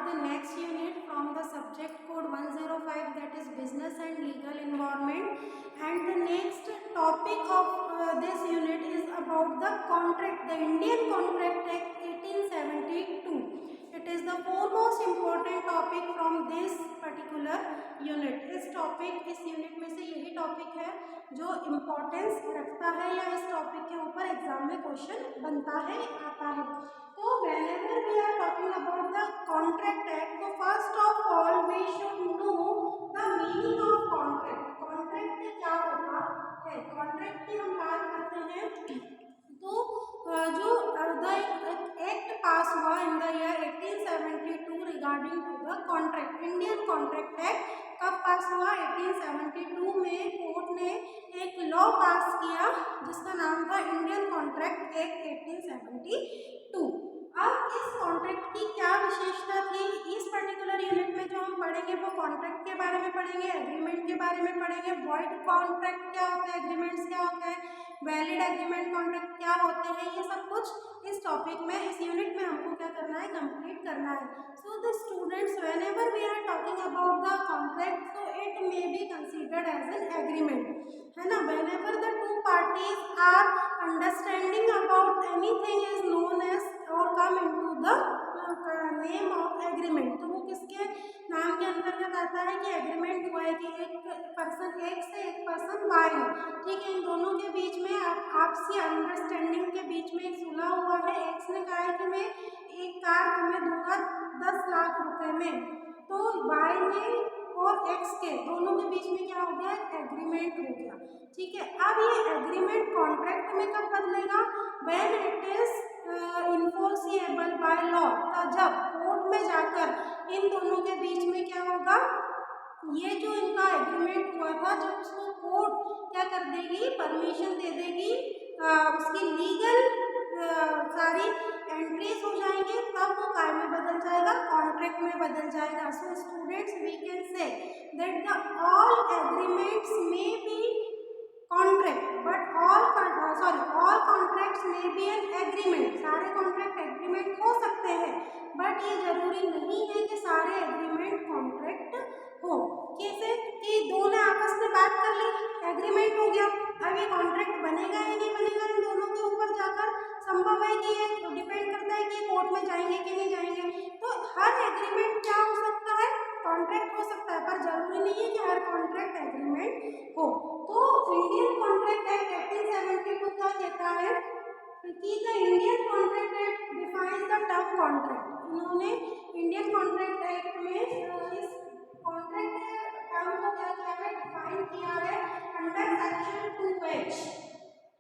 the next unit from the subject code 105, that is business and legal environment. And the next topic of this unit is about the contract, the Indian Contract Act 1872. It is the foremost important topic from this particular unit. इस unit में से यही topic है जो importance रखता है या इस टॉपिक के ऊपर एग्जाम में क्वेश्चन बनता है, आता है. तो whenever we are talking about the contract act, so first of all we should know the meaning of contract. contract क्या होता है? contract की हम बात करते हैं तो जो एक्ट पास हुआ in the year 1872 regarding to the contract, Indian contract act कब पास हुआ? 1872 में कोर्ट ने एक लॉ पास किया जिसका नाम था इंडियन कॉन्ट्रैक्ट एक्ट 1872. अब इस कॉन्ट्रैक्ट की क्या विशेषता थी? इस पर्टिकुलर यूनिट में जो हम पढ़ेंगे वो कॉन्ट्रैक्ट के बारे में पढ़ेंगे, एग्रीमेंट के बारे में पढ़ेंगे, वॉइड कॉन्ट्रैक्ट क्या होता है, एग्रीमेंट्स क्या होते हैं, वैलिड एग्रीमेंट कॉन्ट्रैक्ट क्या होते हैं, ये सब कुछ इस टॉपिक में, इस यूनिट में हमको क्या करना है, कंप्लीट करना है. So the students, whenever we are talking about the contract, so it may be considered as an agreement, है ना. Whenever the two parties are understanding about anything is known as और come into the name of agreement, तो वो किसके नाम के अंतर्गत आता है कि एग्रीमेंट हुआ है कि एक पर्सन एक्स से एक पर्सन वाई है, ठीक है. इन दोनों के बीच में आपसी अंडरस्टैंडिंग के बीच में सुलह हुआ है. एक्स ने कहा है कि मैं एक कार तुम्हें दूंगा 10 लाख रुपए में, तो वाई ने और एक्स के दोनों के बीच में क्या हो गया? एग्रीमेंट हो गया, ठीक है. अब ये एग्रीमेंट कॉन्ट्रैक्ट में कब बदलेगा? When it is enforceable by law, जब कोर्ट में जाकर इन दोनों के बीच में क्या होगा, ये जो इनका एग्रीमेंट हुआ था, जब उसको कोर्ट क्या कर देगी, परमिशन दे देगी, उसकी लीगल सारी एंट्रीज हो जाएंगे, तब वो काय में बदल जाएगा, कॉन्ट्रैक्ट में बदल जाएगा. So students, we can say that the all agreements may be contract but all contracts may be an agreement. सारे कॉन्ट्रैक्ट एग्रीमेंट हो सकते हैं, बट ये जरूरी नहीं है कि सारे एग्रीमेंट कॉन्ट्रैक्ट हो. कैसे कि दो ने आपस में बात कर ली, एग्रीमेंट हो गया, अब ये कॉन्ट्रैक्ट बनेगा या नहीं बनेगा इन दोनों के ऊपर जाकर संभव है कि ये डिपेंड करता है कि कोर्ट में जाएंगे कि नहीं जाएंगे. तो हर एग्रीमेंट क्या हो सकता है? कॉन्ट्रैक्ट हो सकता है, पर जरूरी नहीं है कि हर कॉन्ट्रैक्ट एग्रीमेंट हो. तो इंडियन कॉन्ट्रैक्ट एक्ट 1872 क्या कहता है कि the Indian contract act defines the term contract. इन्होंने इंडियन कॉन्ट्रैक्ट एक्ट में इस कॉन्ट्रैक्ट टर्म को क्या किया है, डिफाइन किया है अंडर सेक्शन 2H,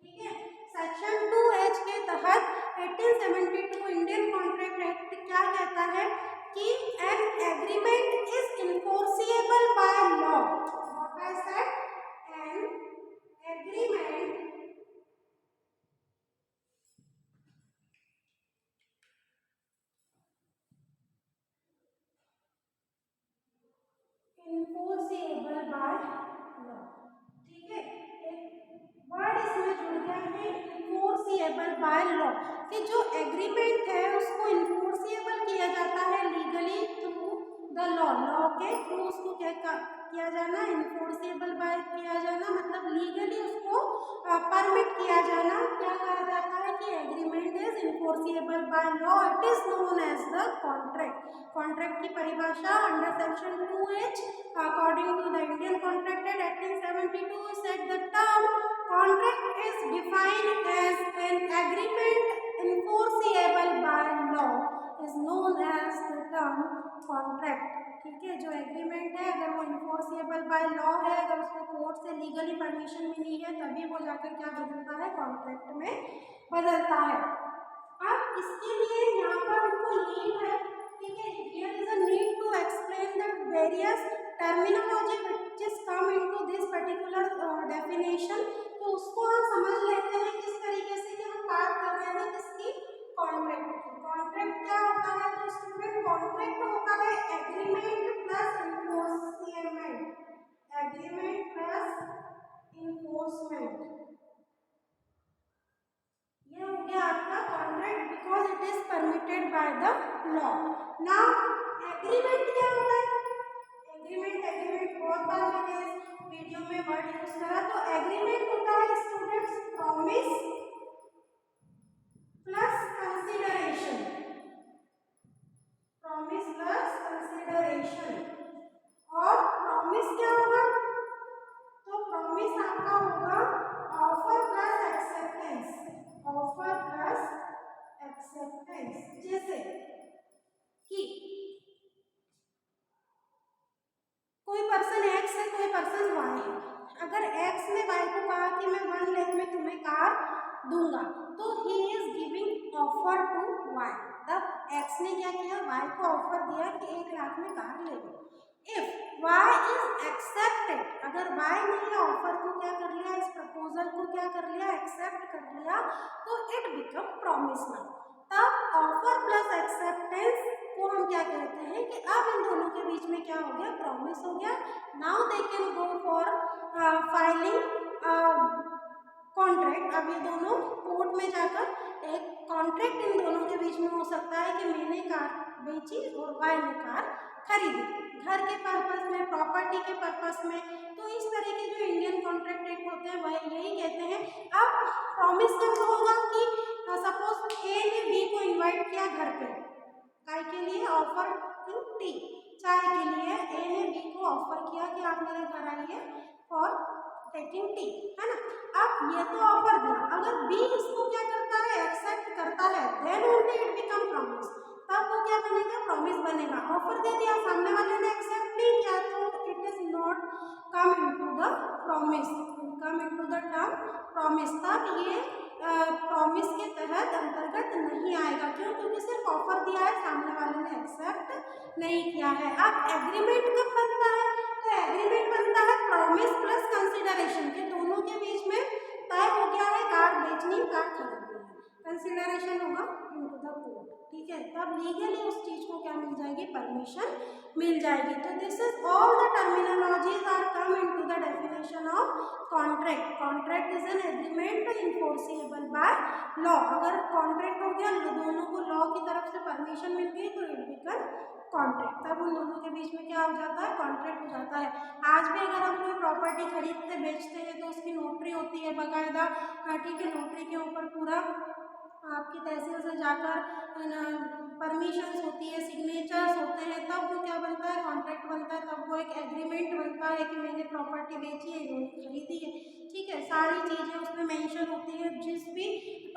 ठीक है. सेक्शन 2H के तहत 1872 इंडियन कॉन्ट्रैक्ट एक्ट क्या कहता है कि N agreement is enforceable by law. What I said, an agreement enforceable by law, ठीक है. एक वर्ड इसमें जुड़ गया है, इन्फोर्सिएबल बाय लॉ, कि जो एग्रीमेंट है उसको इन्फोर्सिएबल किया जाता है legally through the law. Law के थ्रू उसको क्या किया जाना, इन्फोर्सिएबल बाय किया जाना, मतलब लीगली उसको परमिट किया जाना. क्या कहा जाता है कि agreement is enforceable by law, it is known as the contract. Contract की परिभाषा under section 2H according to the Indian Contract Act 1872 said the term contract is defined as an agreement enforceable by law is known as the term contract. ठीक है, जो agreement है अगर वो enforceable by law है, अगर उसको court से लीगली परमिशन मिली है, तभी वो जाकर क्या बदलता है, कॉन्ट्रैक्ट में बदलता है. अब इसके लिए यहाँ पर हमको नीड है, ठीक है, here is a need to explain the various terminology which is come into this particular definition. तो उसको हम समझ लेते हैं किस तरीके से कि हम बात कर रहे हैं किसकी, कॉन्ट्रैक्ट की. कॉन्ट्रैक्ट क्या होता है? तो स्टूडेंट, कॉन्ट्रैक्ट होता है agreement plus enforcement, agreement plus enforcement. ये हो गया आपका contract because it is permitted by the law. Now agreement क्या होता है? एग्रीमेंट बहुत बार मैंने इस वीडियो में वर्ड यूज करा। तो एग्रीमेंट होता है students promise plus consideration, promise plus consideration. और प्रॉमिस क्या होगा? तो प्रॉमिस आपका होगा offer plus acceptance, offer plus acceptance. जैसे कि कोई पर्सन एक्स है, कोई पर्सन वाई है। अगर एक्स ने वाई को कहा कि मैं 1 लाख में तुम्हें कार दूंगा, तो he is giving offer to Y. तब एक्स ने क्या किया? वाई को ऑफर दिया कि 1 लाख में कार ले लो। इफ वाई इज एक्सेप्टेड, अगर वाई ने ये ऑफर को क्या कर लिया, इस प्रपोजल को क्या कर लिया, एक्सेप्ट कर लिया, तो इट बिकम प्रॉमिस नाउ। तब ऑफर प्लस एक्सेप्टेंस को हम क्या कहते हैं कि अब इन दोनों के बीच में क्या हो गया? प्रॉमिस हो गया। Now they can go for filing contract. अब ये दोनों कोर्ट में जाकर एक कॉन्ट्रैक्ट इन दोनों के बीच में हो सकता है कि मैंने कार बेची और वाई ने कार खरीदी, घर के पर्पस में, प्रॉपर्टी के पर्पस में। तो इस तरह के जो इंडियन कॉन्ट्रैक्ट एक्ट होते हैं वह यही कहते हैं। अब प्रॉमिस कब होगा कि सपोज ए ने बी को इनवाइट किया घर पे, काय के लिए? ऑफर टू टी, चाय के लिए। ए ने बी को ऑफर किया कि आप मेरे घर आइए फॉर टेकिंग टी, है ना। अब ये तो ऑफर दिया, अगर बी इसको क्या करता है? एक्सेप्ट करता है, then only it become promise. तब वो क्या बनेगा? प्रॉमिस बनेगा। ऑफर दे दिया, सामने वाले ने एक्सेप्ट नहीं किया, तो it is not come into the promise, come into the term promise. तब ये प्रॉमिस के तहत अंतर्गत नहीं आएगा। क्यों? क्योंकि सिर्फ ऑफर दिया है, सामने वाले ने एक्सेप्ट नहीं किया है। अब एग्रीमेंट कब बनता है? तो एग्रीमेंट बनता है प्रॉमिस प्लस कंसीडरेशन के दोनों के बीच में तय हो गया है कार बेचनी, कार खरीदनी है। कंसीडरेशन होगा इनटू द कोर्ट, ठीक है। तब लीगली उस चीज को क्या मिल जाएगी? परमिशन मिल जाएगी। तो this is all the terminologies are come into the definition of contract. Contract is an agreement enforceable by law. अगर कॉन्ट्रैक्ट हो गया, दोनों को लॉ की तरफ से परमिशन मिल गई, तो इट बिकम कॉन्ट्रैक्ट। तब उन दोनों के बीच में क्या हो जाता है? कॉन्ट्रैक्ट हो जाता है। आज भी अगर हम कोई प्रॉपर्टी खरीदते बेचते हैं तो उसकी नोटरी होती है बाकायदा, ठीक है। नोटरी के ऊपर पूरा आपकी तहसील से जाकर परमिशंस होती है, सिग्नेचर्स होते हैं, तब वो क्या बनता है? कॉन्ट्रैक्ट बनता है। तब वो एक एग्रीमेंट बनता है कि मैंने प्रॉपर्टी बेची है, इन्होंने खरीदी है, ठीक है। सारी चीज़ें उसमें मेंशन होती है, जिस भी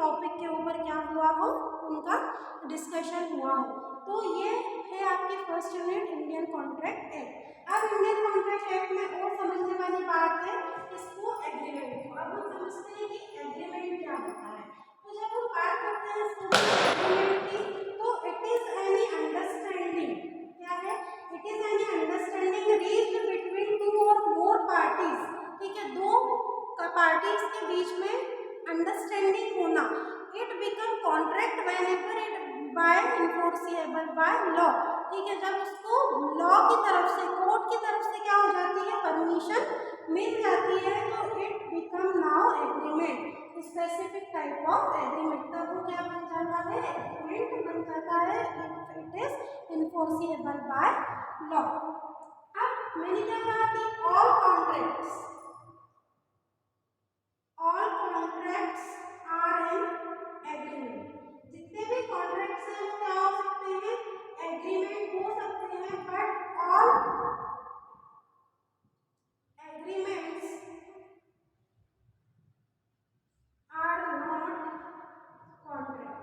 टॉपिक के ऊपर क्या हुआ हो उनका डिस्कशन हुआ हो। तो ये है आपकी first unit Indian contract act. अब इंडियन कॉन्ट्रैक्ट एक्ट में और समझने वाली बात है इसको एग्रीमेंट को। अब हम समझते हैं कि एग्रीमेंट क्या होता है। तो जब हम बात करते हैं एग्रीमेंट की, तो इट इज एनी अंडरस्टैंडिंग, क्या है? It is any understanding reached between two और मोर पार्टीज, ठीक है। दो पार्टीज के बीच में अंडरस्टैंडिंग होना। It become contract whenever it by enforceable by law, ठीक है। जब उसको लॉ की तरफ से, कोर्ट की तरफ से क्या हो जाती है? परमिशन मिल जाती है, तो it become now agreement, specific type of agreement. तब वो क्या बन जाता है? एग्रीमेंट बन जाता है if it is enforceable by law. अब मैंने क्या कहा कि all contracts are in agreement. जितने भी कॉन्ट्रैक्ट्स हैं वो क्या हो सकते हैं? एग्रीमेंट हो सकते हैं। But all agreements are not contract.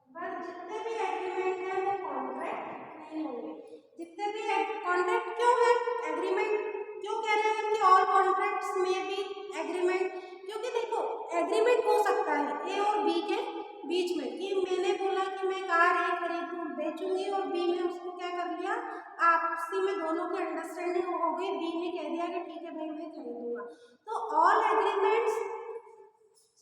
But जितने भी एग्रीमेंट हैं वो कॉन्ट्रैक्ट नहीं होंगे। जितने भी कॉन्ट्रैक्ट क्यों है? एग्रीमेंट क्यों कह रहे हैं कि ऑल कॉन्ट्रैक्ट्स में भी एग्रीमेंट? क्योंकि देखो एग्रीमेंट हो सकता है ए और बी के बीच में कि मैंने बोला कि मैं कार ए खरीदूं बेचूंगी, और बी ने उसको क्या कर लिया? आपसी में दोनों की अंडरस्टैंडिंग हो गई, बी ने कह दिया कि ठीक है भाई मैं खरीदूंगा। तो all agreements,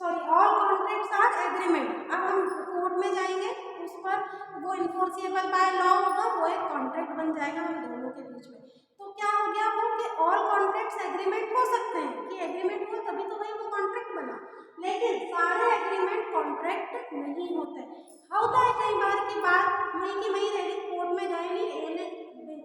sorry, all contracts are agreement. अब हम कोर्ट में जाएंगे, उस पर वो इन्फोर्सिएबल बाय लॉ होगा, वो एक कॉन्ट्रैक्ट बन जाएगा हम दोनों के बीच में। तो क्या हो गया वो कि ऑल कॉन्ट्रैक्ट्स एग्रीमेंट हो सकते हैं, कि एग्रीमेंट हुआ तभी तो भाई वो कॉन्ट्रैक्ट बना, लेकिन सारे एग्रीमेंट कॉन्ट्रैक्ट नहीं होते। होता है कई बार की बात वही की वही रहेगी, कोर्ट में गए नहीं, ए ने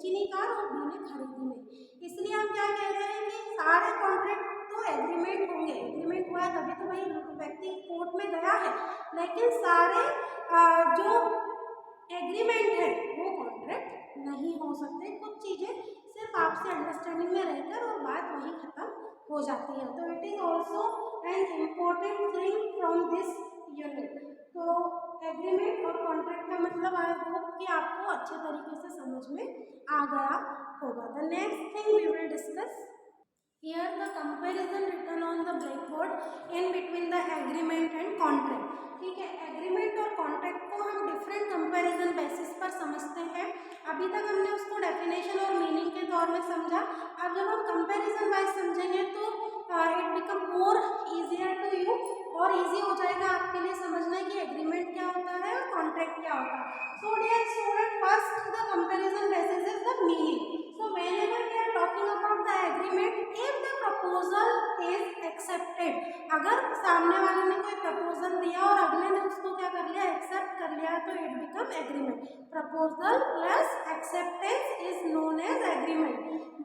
बेची नहीं कार और बी ने खरीदी नहीं। इसलिए हम क्या कह रहे हैं कि सारे कॉन्ट्रैक्ट तो एग्रीमेंट होंगे, एग्रीमेंट हुआ है तभी तो भाई व्यक्ति कोर्ट में गया है, लेकिन सारे जो एग्रीमेंट है वो कॉन्ट्रैक्ट नहीं हो सकते। कुछ चीज़ें सिर्फ आपसे अंडरस्टैंडिंग में रहकर और बात वहीं खत्म हो जाती है। तो it is also an important thing from this unit. तो एग्रीमेंट और कॉन्ट्रैक्ट का मतलब आई होप कि आपको अच्छे तरीके से समझ में आ गया होगा। The next thing we will discuss here the comparison written on the blackboard in between the agreement and contract। ठीक है, एग्रीमेंट और कॉन्ट्रैक्ट को हम डिफरेंट कंपैरिजन बेसिस पर समझते हैं। अभी तक हमने उसको डेफिनेशन और मीनिंग के तौर में समझा। अब जब हम कंपैरिजन वाइज समझेंगे तो it become more easier to you, और इजी हो जाएगा आपके लिए समझना कि एग्रीमेंट क्या होता है और कॉन्ट्रैक्ट क्या होता है। So dear student, first the comparison basis is the meaning. So whenever we are talking about the agreement, if the proposal is accepted, अगर सामने वाले ने कोई प्रपोजल दिया और अगले ने उसको क्या कर लिया, एक्सेप्ट कर लिया, तो it become agreement. Proposal plus acceptance is known as agreement.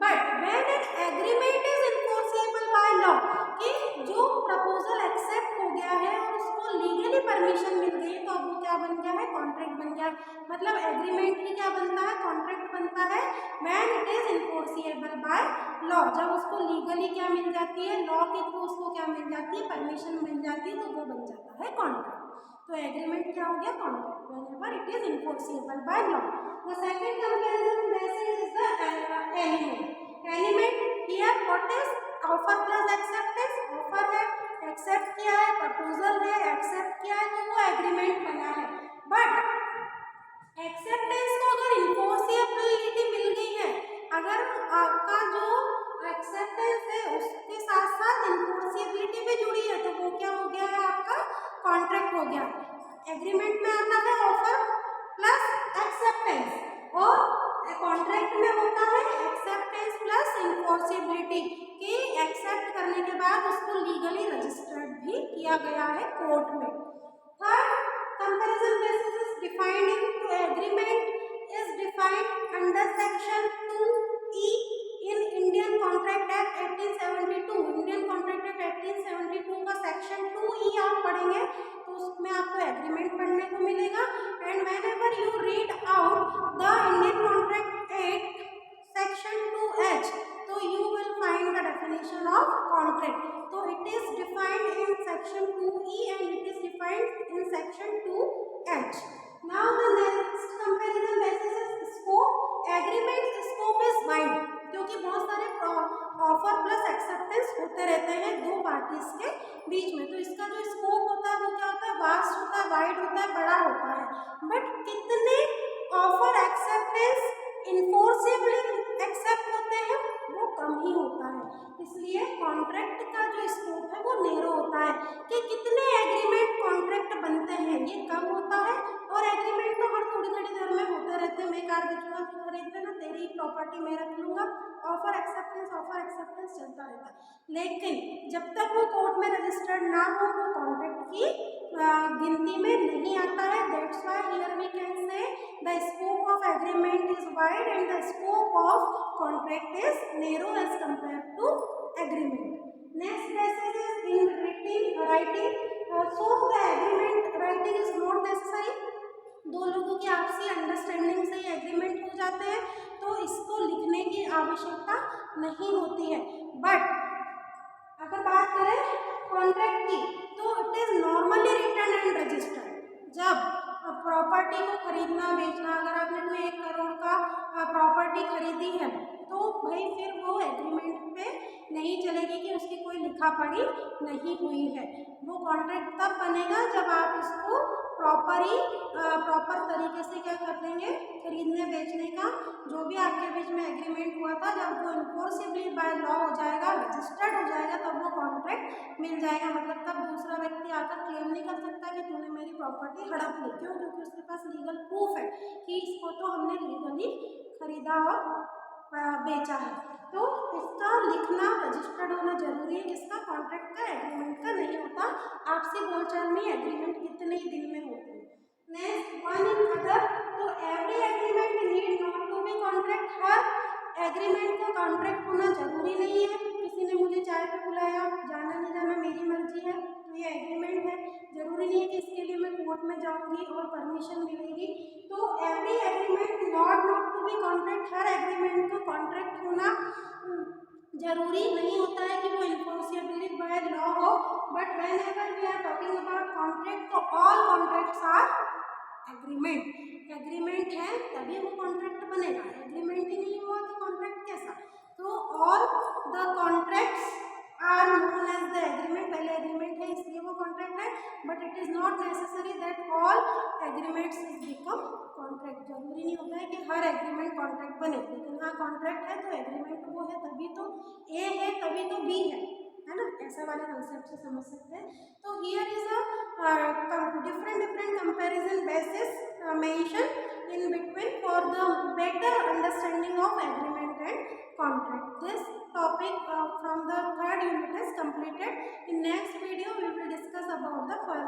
But when an agreement is enforceable by law, कि जो प्रपोजल एक्सेप्ट हो गया है और उसको लीगली परमिशन मिल गई, तो अब वो क्या बन गया है, कॉन्ट्रैक्ट बन गया। मतलब एग्रीमेंट ही क्या बनता है, कॉन्ट्रैक्ट बनता है when it is enforceable by law. जब उसको लीगली क्या मिल जाती है, लॉ के थ्रू उसको क्या मिल जाती है, परमिशन मिल जाती है, तो वो बन जाता है कॉन्ट्रैक्ट। तो एग्रीमेंट क्या हो गया, contract whenever it is enforceable by law. The second comparison basis is the element. Element here what is offer plus acceptance. Offer है, एक्सेप्ट किया है, प्रपोजल है, एक्सेप्ट किया है, तो वो एग्रीमेंट बना है। बट एक्सेप्टेंस को अगर इनफोर्सेबिलिटी मिल गई है, अगर आपका जो एक्सेप्टेंस है उसके साथ साथ इनफोर्सेबिलिटी भी जुड़ी है, तो वो क्या हो गया है, आपका कॉन्ट्रैक्ट हो गया। एग्रीमेंट में आता है ऑफर प्लस एक्सेप्टेंस, और कॉन्ट्रैक्ट में होता है एक्सेप्टेंस प्लस इनफोर्सेबिलिटी, कि एक्सेप्ट करने के बाद उसको लीगली रजिस्टर्ड भी किया गया है कोर्ट में। Third comparison basis is defined in to agreement is defined under section 2E in Indian Contract Act 1872। Indian Contract Act 1872 का section 2E आप पढ़ेंगे तो उसमें आपको एग्रीमेंट पढ़ने को मिलेगा। and whenever you read out the Indian Contract Act section 2H, so you will find the definition of contract। so it is defined in section 2E and it is defined in section 2H। now the next comparison basis is scope। agreement scope is wide, क्योंकि बहुत सारे offer plus acceptance होते रहते हैं दो parties के बीच में, तो इसका जो स्कोप होता है वो क्या होता है, वास्ट होता है, वाइड होता है, बड़ा होता है। बट कितने ऑफर एक्सेप्टेंस इनफोर्सेबली एक्सेप्ट होते हैं वो कम ही होता है। इसलिए कॉन्ट्रैक्ट का जो स्कोप है वो नैरो होता है, कि कितने एग्रीमेंट कॉन्ट्रैक्ट बनते हैं ये कम होता है। और एग्रीमेंट तो हर थोड़ी थोड़ी देर में होते रहते हैं, मैं कार बेचूंगा तू खरीद लेना, तेरी प्रॉपर्टी मैं रख लूंगा, ऑफर एक्सेप्टेंस चलता रहता है। लेकिन जब तक वो कोर्ट में रजिस्टर्ड ना हो वो कॉन्ट्रैक्ट की गिनती में नहीं आता है। That's why here we can say the scope of agreement is wide and the scope of contract is narrow as compare to agreement. Next basis is in writing, so the agreement writing is not necessary। दो लोगों की आपसी understanding से ही agreement हो जाते हैं, तो इसको लिखने की आवश्यकता नहीं होती है। बट अगर बात करें कॉन्ट्रैक्ट की, तो it is normally written and registered. जब प्रॉपर्टी को खरीदना बेचना, अगर आपने कोई 1 करोड़ का प्रॉपर्टी खरीदी है, तो भाई फिर वो एग्रीमेंट पे नहीं चलेगी कि उसकी कोई लिखा पढ़ी नहीं हुई है। वो कॉन्ट्रैक्ट तब बनेगा जब आप उसको प्रॉपर तरीके से क्या कर देंगे, खरीदने बेचने का जो भी आपके बीच में एग्रीमेंट हुआ था, जब वो इनफोर्सेबली बाय लॉ हो जाएगा, रजिस्टर्ड हो जाएगा, तब वो कॉन्ट्रैक्ट मिल जाएगा। मतलब तब दूसरा व्यक्ति आकर क्लेम नहीं कर सकता कि तूने मेरी प्रॉपर्टी हड़प ली। क्यों? क्योंकि उसके पास लीगल प्रूफ है कि इसको तो हमने लीगली खरीदा और बेचा है। तो इसका लिखना रजिस्टर्ड होना जरूरी है, किसका, कॉन्ट्रैक्ट का, एग्रीमेंट का नहीं होता। आपसी बोलचाल में एग्रीमेंट कितने ही दिन में होते हैं। नेक्स्ट वन इन अदर, तो every agreement need not to be contract. हर एग्रीमेंट का कॉन्ट्रैक्ट होना जरूरी नहीं है। किसी ने मुझे चाय पे बुलाया, जाना नहीं जाना मेरी मर्जी है, तो ये एग्रीमेंट है। जरूरी नहीं है कि इसके लिए मैं कोर्ट में जाऊंगी और परमिशन मिलेगी। तो every agreement not to be contract, हर एग्रीमेंट का कॉन्ट्रैक्ट होना जरूरी नहीं होता है कि वो इन्फोर्सिबल बाय लॉ हो। But when ever we are talking about contract, तो all contracts are agreement. Agreement है तभी वो कॉन्ट्रैक्ट बनेगा, एग्रीमेंट ही नहीं हुआ तो कॉन्ट्रैक्ट कैसा। तो all the contracts are known as the agreement. पहले एग्रीमेंट है इसलिए वो कॉन्ट्रैक्ट है, but it is not necessary that all agreements become contract. जरूरी नहीं होता है कि हर एग्रीमेंट कॉन्ट्रैक्ट बने, लेकिन हाँ कॉन्ट्रैक्ट है तो एग्रीमेंट वो है तभी तो ए है तभी तो बी है ना, ऐसा वाले कंसेप्ट से समझ सकते हैं। तो here is a different comparison basis mentioned in between for the better understanding of agreement and contract. This topic from the third unit is completed. In next video we will discuss about the further